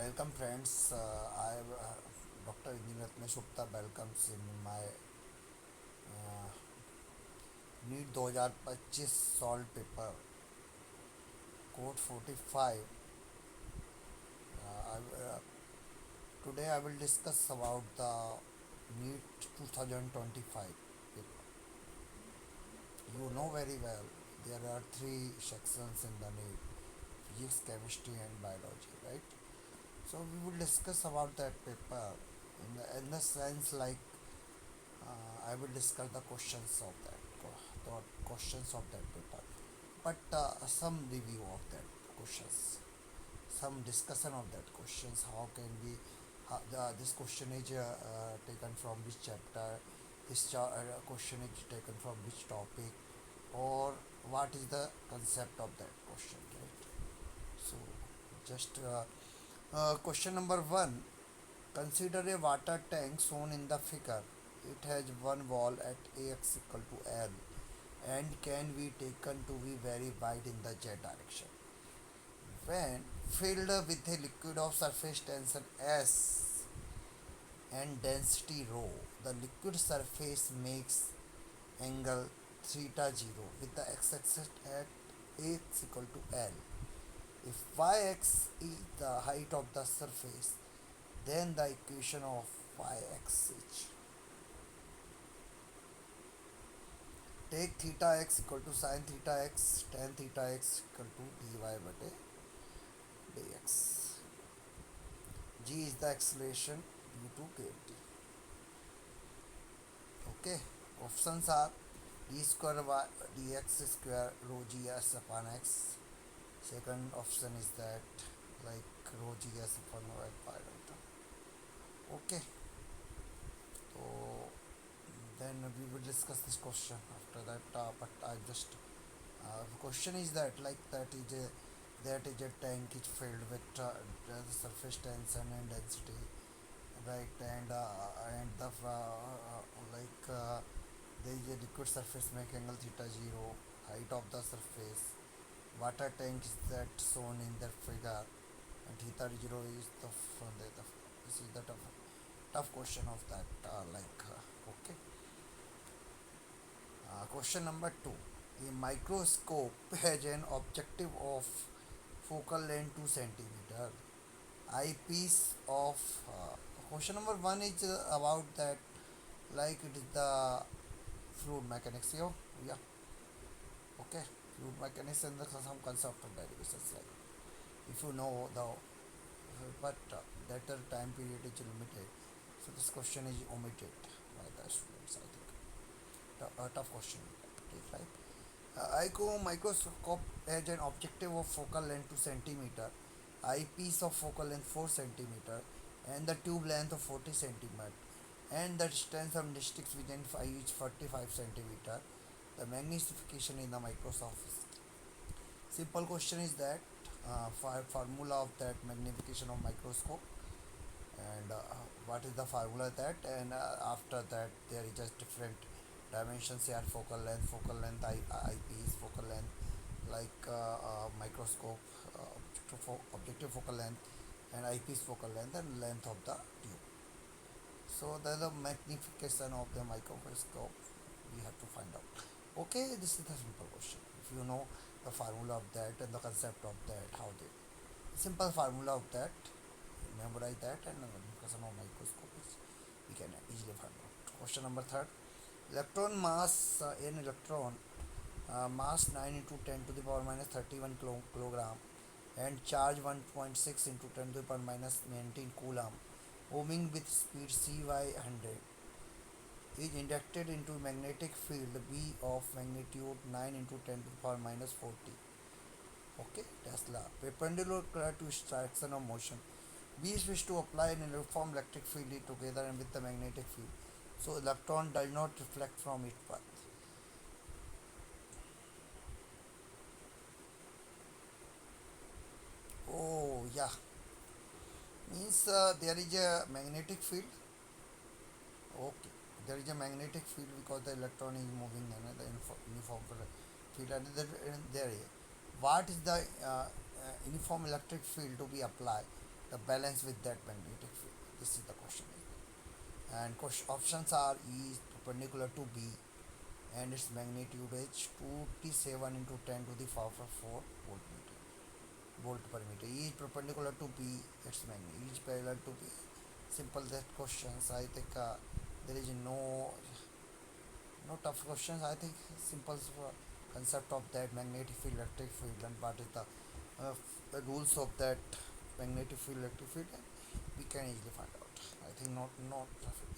Welcome friends, I Dr. Engineer Ratnesh Gupta welcomes in my NEET 2025 solve paper code 45. I, today I will discuss about the NEET 2025 paper. You know very well there are three sections in the NEET: physics, chemistry and biology, right? So we will discuss about that paper in the sense like I will discuss the questions of the questions of that paper, but some review of that questions, some discussion of that questions. How can we? This question is taken from which chapter? Question is taken from which topic, or what is the concept of that question? Right. So, just question number one. Consider a water tank shown in the figure. It has one wall at Ax equal to L and can be taken to be very wide in the z direction. When filled with a liquid of surface tension S and density rho, the liquid surface makes angle theta 0 with the x-axis at Ax equal to L. If yx is the height of the surface, then the equation of yx is: take theta x equal to sin theta x tan theta x equal to dy by dx. G is the acceleration due to gravity. Okay, options are d square y dx square rho g s upon x. Second option is that like rho g s upon y pi delta. Okay, so then we will discuss this question after that. But I just the question is that like that is a tank is filled with the surface tension and density, right? And the like there is a liquid surface make angle theta 0, height of the surface. Water tank is that shown in the figure, and theta 0 is the this is the tough question of that okay. Question number 2. A microscope has an objective of focal length 2 centimeter. Eyepiece of question number 1 is about that like it is the fluid mechanics here. Yeah, okay. Fluid mechanics and some concept of derivations like if you know the but that the time period is limited, so this question is omitted by the students. I think a tough question, right? ICO microscope has an objective of focal length 2 centimeter, eyepiece of focal length 4 centimeter, and the tube length of 40 centimeter, and the distance of districts within 5 is 45 centimeter. The magnification in the Microsoft. Simple question is that formula of that magnification of microscope, and what is the formula that, and after that there is just different dimensions here: focal length eyepiece, focal length like microscope, objective focal length, and eyepiece focal length, and length of the tube. So the magnification of the microscope we have to find out. Okay, this is the simple question. If you know the formula of that and the concept of that, how the simple formula of that, memorize that, and the magnification of microscope is we can easily find out. Question number 3. Electron mass in electron mass 9 into 10 to the power minus 31 kilogram and charge 1.6 into 10 to the power minus 19 coulomb, moving with speed c by 100, is inducted into magnetic field B of magnitude 9 into 10 to the power minus 40. Okay, Tesla. Perpendicular to its direction of motion. B is wished to apply an uniform electric field together and with the magnetic field, so electron does not reflect from its path. Oh yeah, means there is a magnetic field. Okay, there is a magnetic field because the electron is moving in the uniform field, and there is what is the uniform electric field to be applied. the balance with that magnetic field. This is the question. And options are E is perpendicular to B and its magnitude is 2t7 into 10 to the power 4 volt per meter. E is perpendicular to B, its magnitude. E is parallel to B. Simple that questions. I think there is no tough questions. I think simple concept of that magnetic field, electric field, and what is the rules of that magnetic field, electric field. We can easily find out. I think not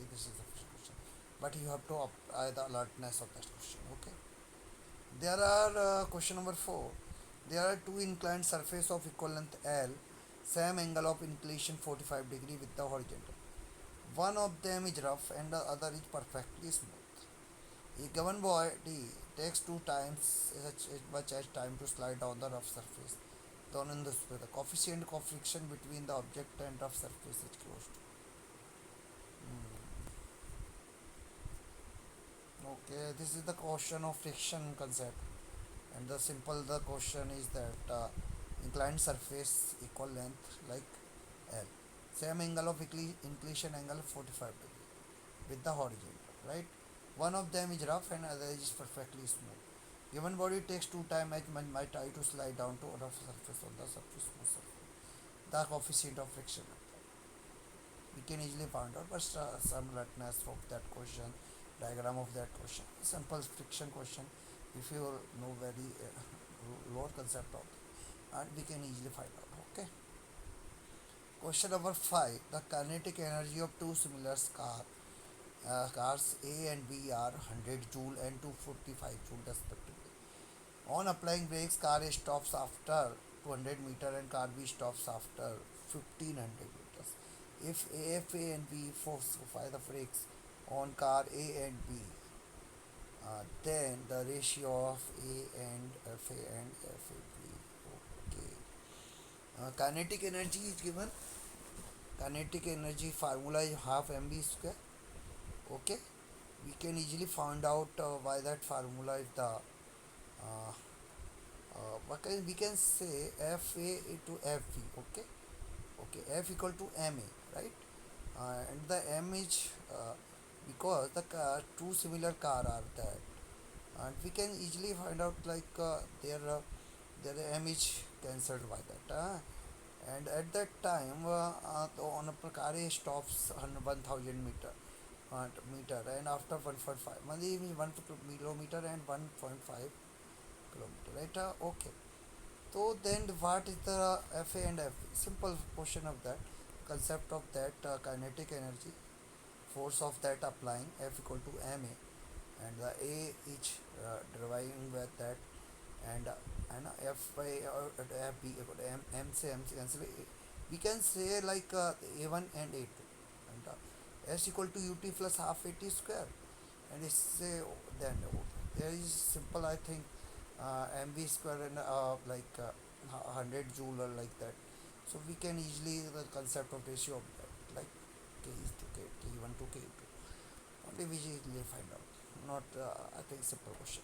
this is the first question, but you have to apply the alertness of that question. Okay. There are question number 4. There are two inclined surface of equal length L, same angle of inclination 45 degree with the horizontal. One of them is rough and the other is perfectly smooth. A given body takes two times as much as time to slide down the rough surface. Down in this way, the coefficient of friction between the object and rough surface is close to. Okay, this is the question of friction concept, and the simple the question is that inclined surface equal length like L, same angle of inclination angle 45 degree with the horizontal, right? One of them is rough and other is perfectly smooth. Given body takes two time as much my try to slide down to a rough surface on the surface smooth surface. The coefficient of friction we can easily find out, but some alertness of that question, diagram of that question, simple friction question. If you know very lower concept of it, and we can easily find out. Okay. Question number 5. The kinetic energy of two similar cars A and B are 100 joule and 245 joule respectively. On applying brakes, car A stops after 200 meter and car B stops after 1500 meters. If A and B force the brakes on car A and B, then the ratio of A and FB. Okay. Kinetic energy is given. Kinetic energy formula is half mv square. Okay. We can easily find out by that formula if the we can say Fa to Fv. Okay. Okay. F equal to Ma, right? And the M is because the two similar car are there, and we can easily find out like their M is cancelled by that. And at that time on a car A stops on 1000 meter and after 1.5 means 1 kilometer and 1.5 kilometer, right? Okay, so then what is the Fa and F? Simple portion of that concept of that kinetic energy force of that applying F equal to Ma, and the A is deriving with that, and F by Fb equal to MC cancel. We can say like A1 and A2, and S equal to Ut plus half At square, and it's say then there is simple I think mv square and like 100 joule or like that. So we can easily the concept of ratio of that like K is to K, T1 to K2. Only we easily find out. Not I think simple question.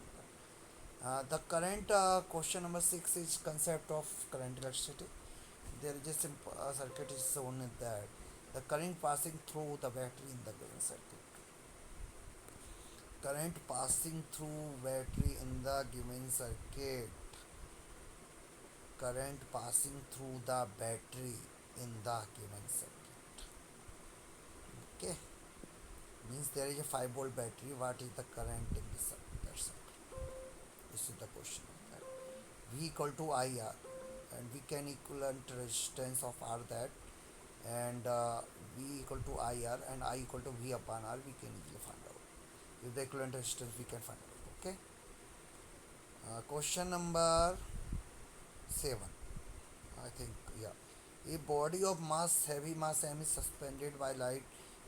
The current question number 6 is concept of current electricity. There is a simple circuit is shown in that the current passing through the battery in the given circuit. Current passing through battery in the given circuit. Current passing through the battery in the given circuit. Okay, means there is a 5 volt battery. What is the current in this circuit? This is the question. V equal to IR, and we can equivalent resistance of R that, and V equal to IR and I equal to V upon R. We can easily find out. With the equivalent resistance, we can find out. Okay. Question number 7. I think yeah. A body of mass, heavy mass m is suspended by light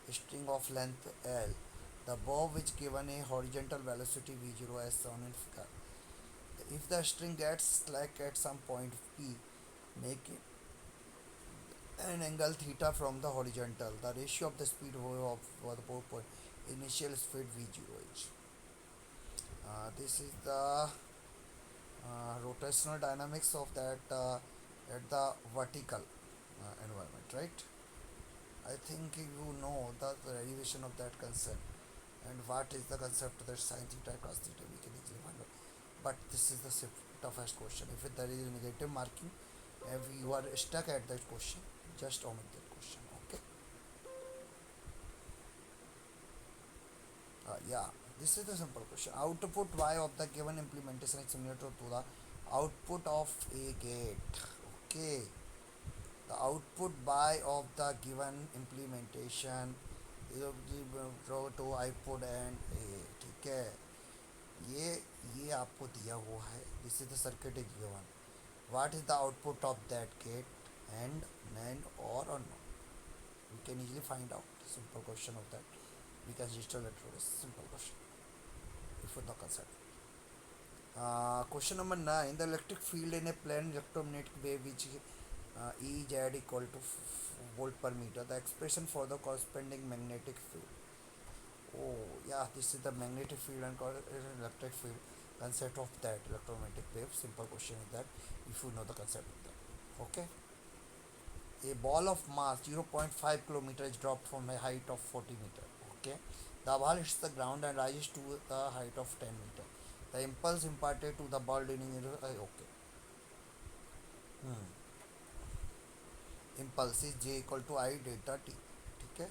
string of length L. The bob is given a horizontal velocity v0 as shown in figure. If the string gets slack at some point P, make it an angle theta from the horizontal. The ratio of the speed of the bob point initial speed v0 is. This is the rotational dynamics of that at the vertical. environment, right? I think you know the derivation of that concept and what is the concept that sin theta cos theta we can easily find out. But this is the toughest question. If there is a negative marking, if you are stuck at that question, just omit that question. Okay. Yeah, this is the simple question. Output y of the given implementation is similar to the output of a gate. Okay. The output by of the given implementation to output and a ठीक है ये ये आपको दिया हुआ है this is the circuit is given what is the output of that gate and nand or not we can easily find out simple question of that because digital electronics simple question if you the concept. Question number 9, the electric field in a plane electromagnetic wave which E z equal to volt per meter, the expression for the corresponding magnetic field. Oh yeah, this is the magnetic field and electric field concept of that electromagnetic wave. Simple question is that if you know the concept of that. Okay. A ball of mass 0.5 kilometer is dropped from a height of 40 meter. Okay. The ball hits the ground and rises to the height of 10 meter. The impulse imparted to the ball during okay. Hmm. Impulse is J equal to I delta T. ठीक है.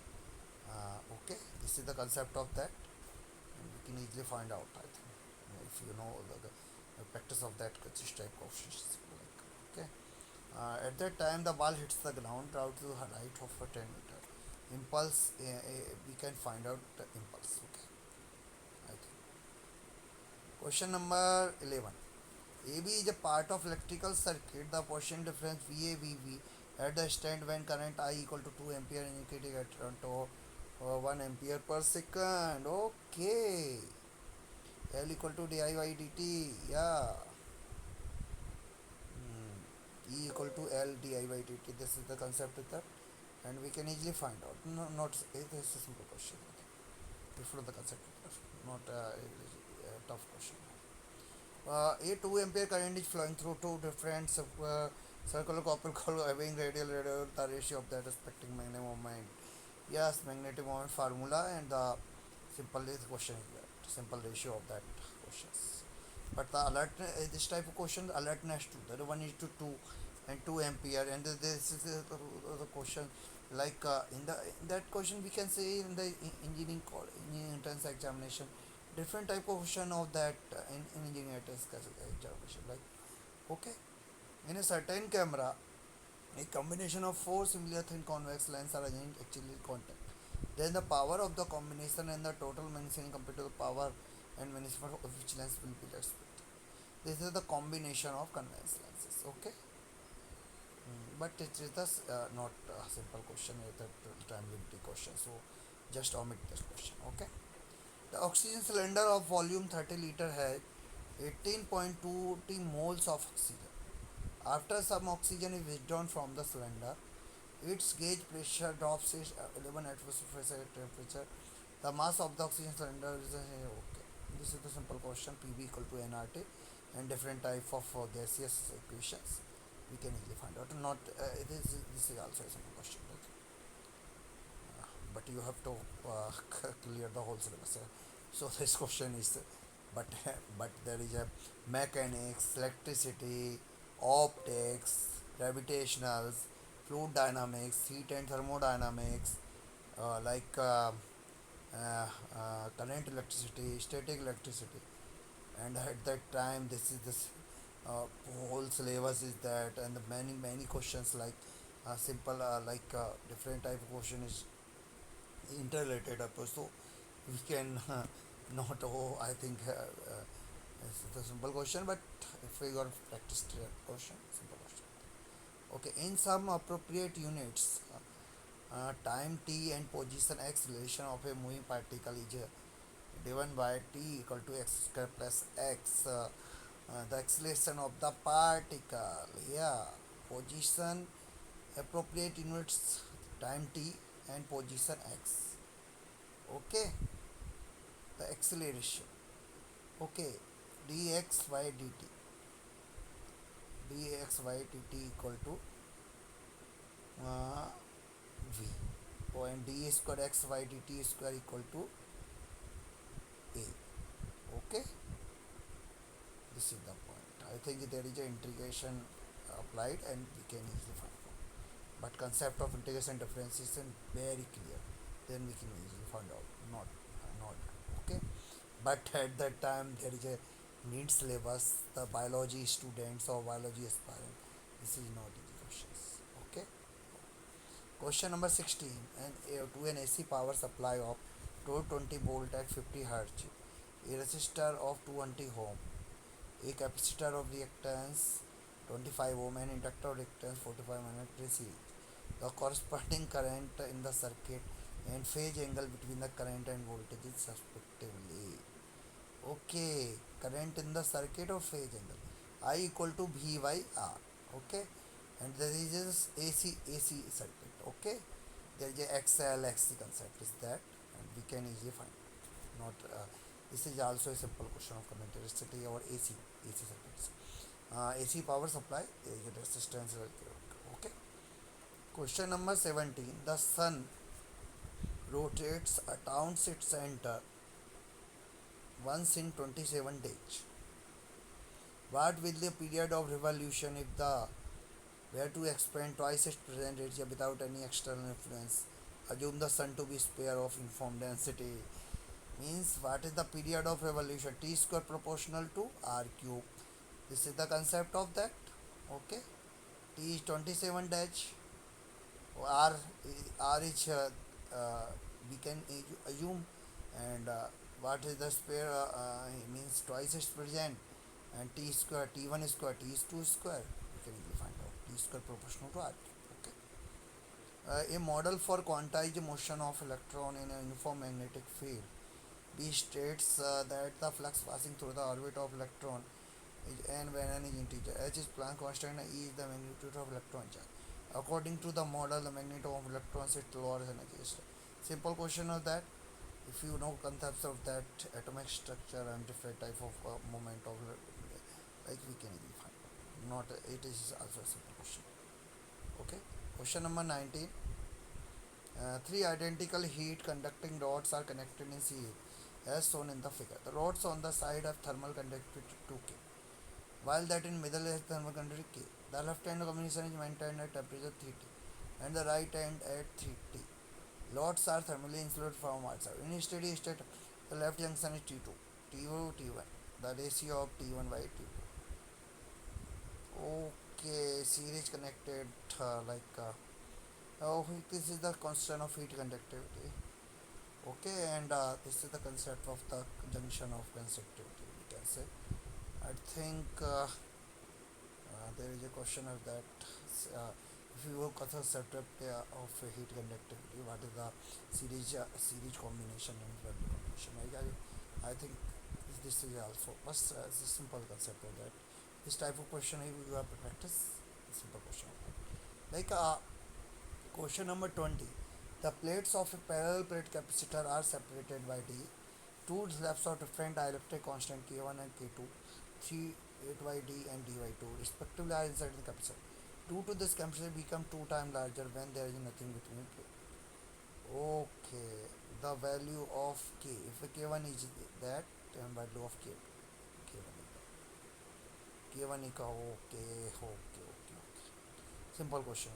Okay. This is the concept of that. And we can easily find out. I think if you know the practice of that this type of questions. Like, okay. At that time, the ball hits the ground out to the height of 10 meter. Impulse, we can find out the impulse. Okay, I think. Question number 11. AB is a part of electrical circuit. The potential difference VA/VB at the stand when current I equal to 2 ampere indicating at to 1 ampere per second. Okay. L equal to di by dt. Yeah. E equal to L di by dt. This is the concept with that. And we can easily find out. No, not it is a simple question. Before the concept, not a tough question. A 2 ampere current is flowing through two different circular copper core having radial the ratio of that respecting magnetic moment. Yes, magnetic moment formula and the simple question is that simple ratio of that questions. But the alert this type of question alertness to the 1 is to 2 and 2 ampere and this is the question like in that question we can say in the engineering entrance examination different type of question of that in engineering entrance examination like okay in a certain camera a combination of four similar thin convex lens are actually in contact. Then the power of the combination and the total magnetism compared to the power and magnetism of which lens will be less. This is the combination of convex lenses. Okay. But it is thus not a simple question, it's a time limited question. So just omit this question. Okay. The oxygen cylinder of volume 30 liter has 18.20 moles of oxygen. After some oxygen is withdrawn from the cylinder, its gauge pressure drops to 11 atmosphere temperature. The mass of the oxygen cylinder is okay. This is the simple question. PV equal to nRT and different type of gaseous equations. We can easily find out. Not this is also a simple question. Right? But you have to clear the whole syllabus. So this question is, but but there is a mechanics, electricity, optics, gravitationals, fluid dynamics, heat and thermodynamics, like current electricity, static electricity, and at that time this uh, whole syllabus is that, and the many questions like simple different type of question is interrelated up so we can not I think it's a simple question but if we got practiced question simple question. Okay, in some appropriate units time t and position acceleration of a moving particle is given by t equal to x square plus x the acceleration of the particle, yeah, position appropriate units time t and position x. Okay, the acceleration. Okay, dx by dt equal to uh, v. Oh, and d square x y dt square equal to a. Okay, this is the point. I think there is an integration applied and we can easily find out. But concept of integration differentiation very clear. Then we can easily find out. Not okay. But at that time there is a need syllabus. The biology students or biology aspirant. This is not easy questions. Okay. Question number 16. To an AC power supply of 220 volt at 50 Hz, a resistor of 220 ohm, a capacitor of reactance 25 ohm and inductor of reactance 45 minute series. The corresponding current in the circuit and phase angle between the current and voltages respectively. Okay, current in the circuit or phase angle. I equal to V by R. Okay, and there is this AC circuit. Okay, there is a XL XC concept is that, and we can easily find. Not this is also a simple question of current electricity or AC circuits. AC power supply, there is a resistance. Okay. Question number 17. The sun rotates around its center once in 27 days. What will the period of revolution if the were to expand twice its present area without any external influence? Assume the sun to be sphere of uniform density. Means what is the period of revolution? T square proportional to R cube. This is the concept of that. Okay. T is 27 dash. R R is we can assume, and what is the square means twice its present, and t square t1 square t is 2 square, we can easily find out t square proportional to r. Okay. A model for quantized motion of electron in a uniform magnetic field. B states that the flux passing through the orbit of electron is n when n is integer. H is Planck constant and E is the magnitude of electron charge. According to the model, the magnitude of electrons is lower energy state. Simple question of that. If you know concepts of that atomic structure and different type of moment of like we can even find out. Not it is also a simple question. Okay. Question number 19. Three identical heat conducting rods are connected in series as shown in the figure. The rods on the side have thermal conductivity 2K, while that in middle has thermal conductivity K. The left hand combination is maintained at temperature 3T and the right hand at 3T. Lots are thermally insulated from outside. In steady state, the left junction is T2, T2, T1. The ratio of T1 by T2. Okay, series connected oh, this is the constant of heat conductivity. Okay, and this is the concept of the junction of conductivity. We can say. I think there is a question of that. If you work as a setup of heat conductivity, what is the series combination and value combination? I think this is also first it's a simple concept of that. This type of question you have to practice. Simple question. Like question number 20. The plates of a parallel plate capacitor are separated by D. Two slabs of different dielectric constant K1 and K2, 3 8 by D and D by 2 respectively are inside the capacitor. Due to this capacitor become 2 times larger when there is nothing between it. Okay, the value of K, if K1 is that, then value of K2. K1 is that. K1 is okay. Simple question.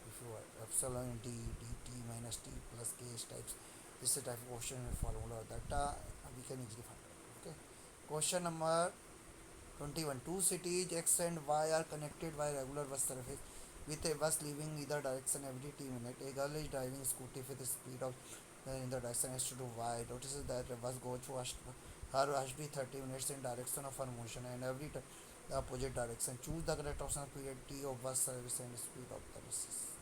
If you are epsilon d dt minus t plus k is types, this is a type of question formula that we can easily find out. Okay. Question number 21. Two cities X and Y are connected by regular bus service with a bus leaving either direction every T minute. A girl is driving a scooty with a speed of in the direction S to Y. Notices that the bus goes through her must be 30 minutes in direction of her motion and every the opposite direction. Choose the correct option of period T of bus service and speed of the buses.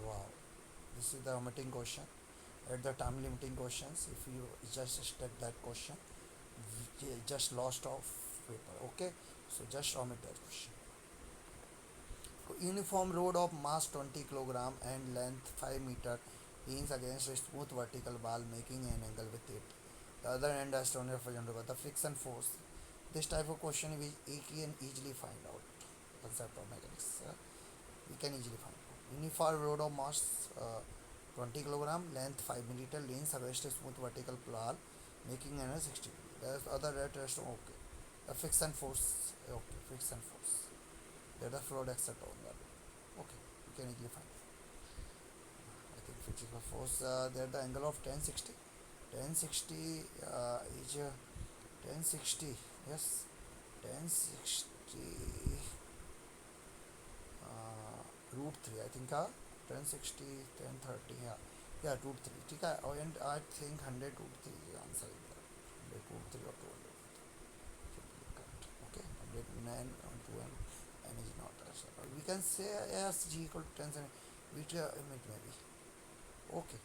Wow. This is the omitting question. At the time limiting questions, if you just step that question, just lost of paper. Okay, so just omit that question. Uniform road of mass 20 kilogram and length 5 meter leans against a smooth vertical ball making an angle with it. The other end has to represent the friction force. This type of question we can easily find out concept of mechanics. We can easily find out. Uniform load of mass 20 kilogram, length 5 millimeter, lanes arrest a smooth vertical plow, making an 60 degree. There's other rest okay. The friction force, okay, friction force. There the flow etc. on that. Okay, we can easily find. I think friction force. There the angle of 1060. 1060 is 1060. Yes, 1060 root 3 I think 1060 1030 yeah yeah root 3 ठीक है and I think 100 root 3 is the answer in that 100 root 3 or 200 should be correct okay 109 on 2 and is not answer we can say as g equal to 10 which it may be okay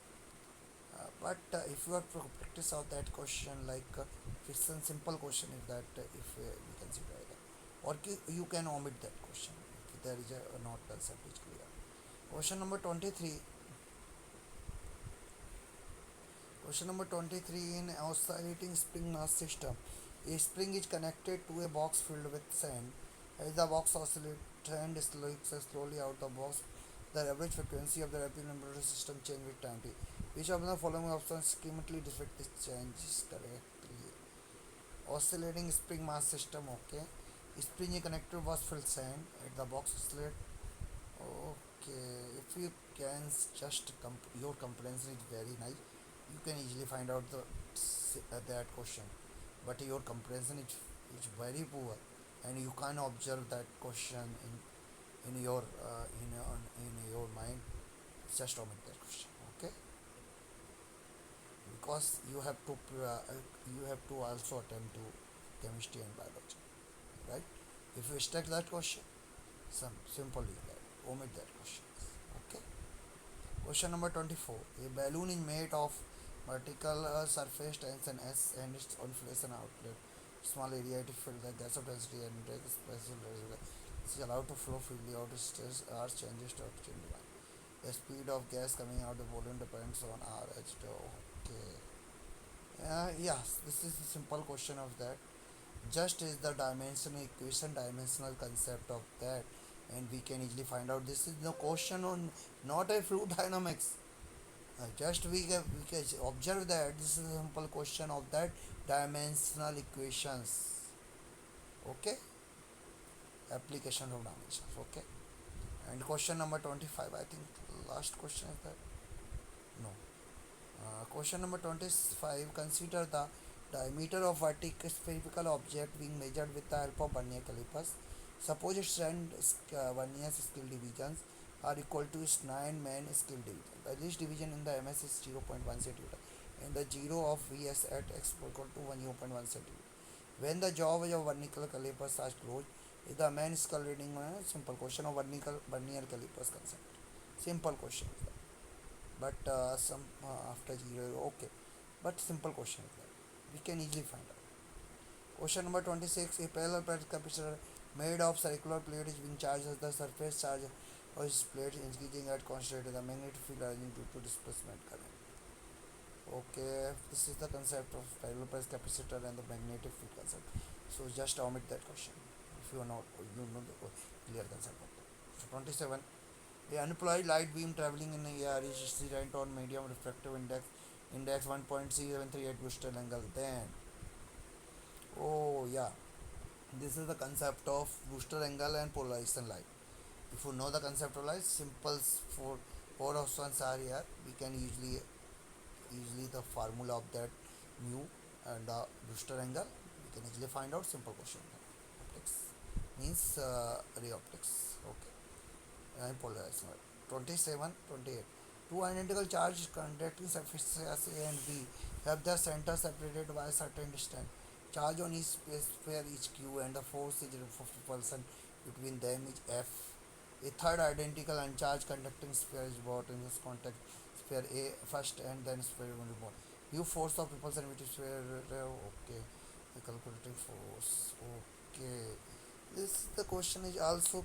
but if you are practice of that question like it's a simple question is that if we consider that or you can omit that question if there is a not concept is clear. Question number 23. Question number 23 in oscillating spring mass system. A spring is connected to a box filled with sand. As the box oscillates, sand slowly out the box. The average frequency of the rapid vibrating system changes with time t. Which of the following options schematically depict this change correctly? Oscillating spring mass system, okay. Spring is connected to box filled sand. At the box oscillates. Okay, if you can just your comprehension is very nice, you can easily find out that question. But your comprehension is very poor, and you can't observe that question in your in your mind. Just omit that question, okay? Because you have to also attempt to chemistry and biology, right? If you stuck that question, some simple is that omit that question, okay? Question number 24. A balloon is made of vertical surface tension S and its inflation outlet. Small area to fill the gas of density and break special is allowed to flow freely out of stress R changes to opportunity line. The speed of gas coming out of the volume depends on R H. Okay. Yes, this is the simple question of that. Just is the dimensional equation, dimensional concept of that, and we can easily find out this is the question on not a fluid dynamics. Just we can observe that this is a simple question of that dimensional equations. Okay, application of dimensions. Okay, and question number 25. I think last question is that no. Question number 25. Consider the diameter of vertical spherical object being measured with the help of vernier calipers. Suppose its 10 vernier scale divisions are equal to its 9 main scale division. The least division in the MS is 0.1 cm and the 0 of VS at x equal to 0.1 cm. When the jaw of vernier calipers are closed, is the main scale reading simple question of vernier calipers concept. Simple question. But some after 0 okay, but simple question is that we can easily find out. Question number 26. A parallel plate capacitor made of circular plate is being charged as the surface charge of its plate is increasing at constant rate. The magnetic field rising due to displacement current. Okay, this is the concept of parallel plate capacitor and the magnetic field concept. So just omit that question if you are not you know the clear concept of that. So 27. A unapplied light beam traveling in the air is incident on medium refractive index 1.738 Brewster angle. Then, oh yeah, this is the concept of Brewster angle and polarization light. If you know the concept of light, simple for four options are here. We can easily the formula of that mu and the Brewster angle. We can easily find out simple question. Optics means ray optics. Okay. And polarization. 27, 28. Two identical charged conducting surfaces A and B have their center separated by a certain distance. Charge on each sphere is Q and the force is of repulsion between them is F. A third identical uncharged conducting sphere is brought in this contact sphere A first and then sphere 1 reborn. U force of repulsion which is sphere okay. The calculating force. Okay. This the question is also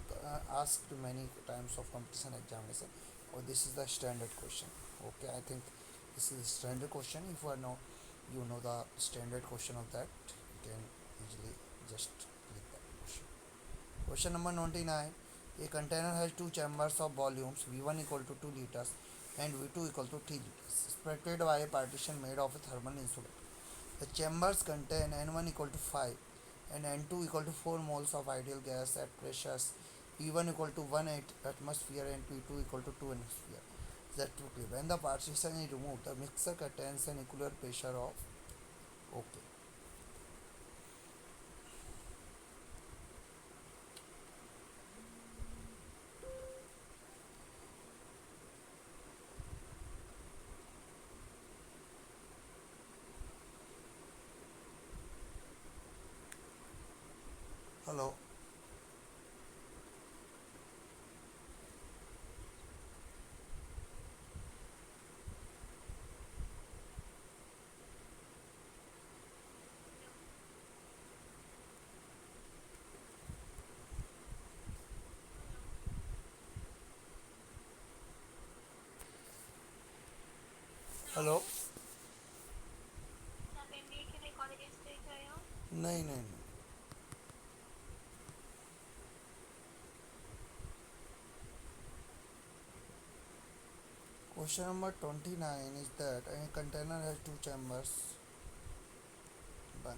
asked many times of competition examination. Or this is the standard question. Okay, I think this is the standard question. If you know you know the standard question of that, you can easily just click that question. Question number 99. A container has two chambers of volumes V1 equal to 2 liters and V2 equal to 3 liters, separated by a partition made of a thermal insulator. The chambers contain N1 equal to 5 and N2 equal to 4 moles of ideal gas at pressures P1 equal to 1 atmosphere and P2 equal to 2 atmosphere. Respectively. When the partition is removed, the mixer contains an equilibrium pressure of OK. Hello. Hello. नहीं नहीं नहीं. Question number 29 is that a container has two chambers. One.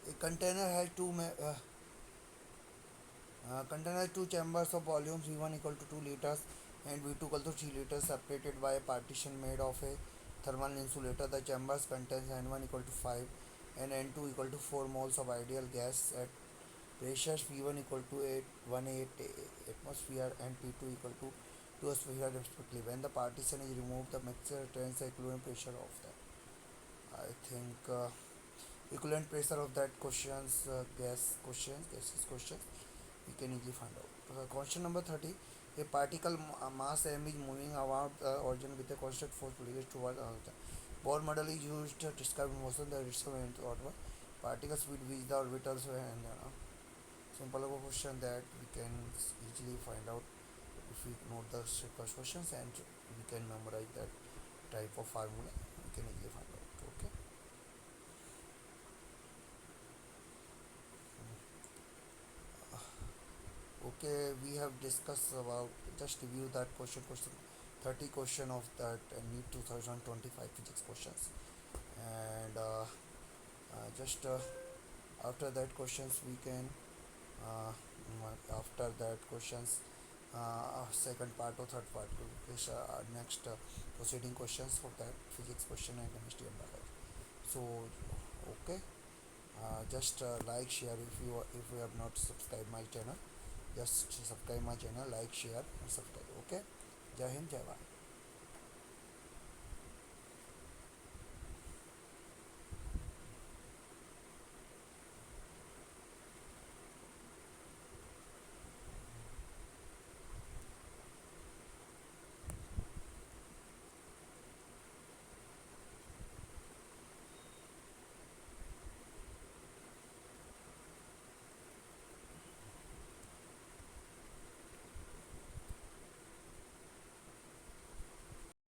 A container has two chambers of volumes V1 equal to 2 liters and V2 equal to 3 liters separated by a partition made of a thermal insulator. The chambers contains N1 equal to 5 and N2 equal to 4 moles of ideal gas at pressures P1 equal to 818 atmosphere and P2 equal to 2 atmosphere respectively. When the partition is removed, the mixture retains the equivalent pressure of that. I think equivalent pressure of that gases questions we can easily find out. Question number 30. A particle mass m is moving around the origin with a constant force produced towards another. Bohr model is used to describe motion that is into order. Particles with which the orbitals were and simple question that we can easily find out if we know the first questions and we can memorize that type of formula. We can easily find out. Okay. Okay, we have discussed about just review that question 30 question of that NEET 2025 physics questions and just after that questions we can after that questions second part or third part is next proceeding questions for that physics question and chemistry and biology. So okay, just like share if you have not subscribed my channel, just subscribe my channel, like, share and subscribe. Okay. Jai Hind, Jai Bharat.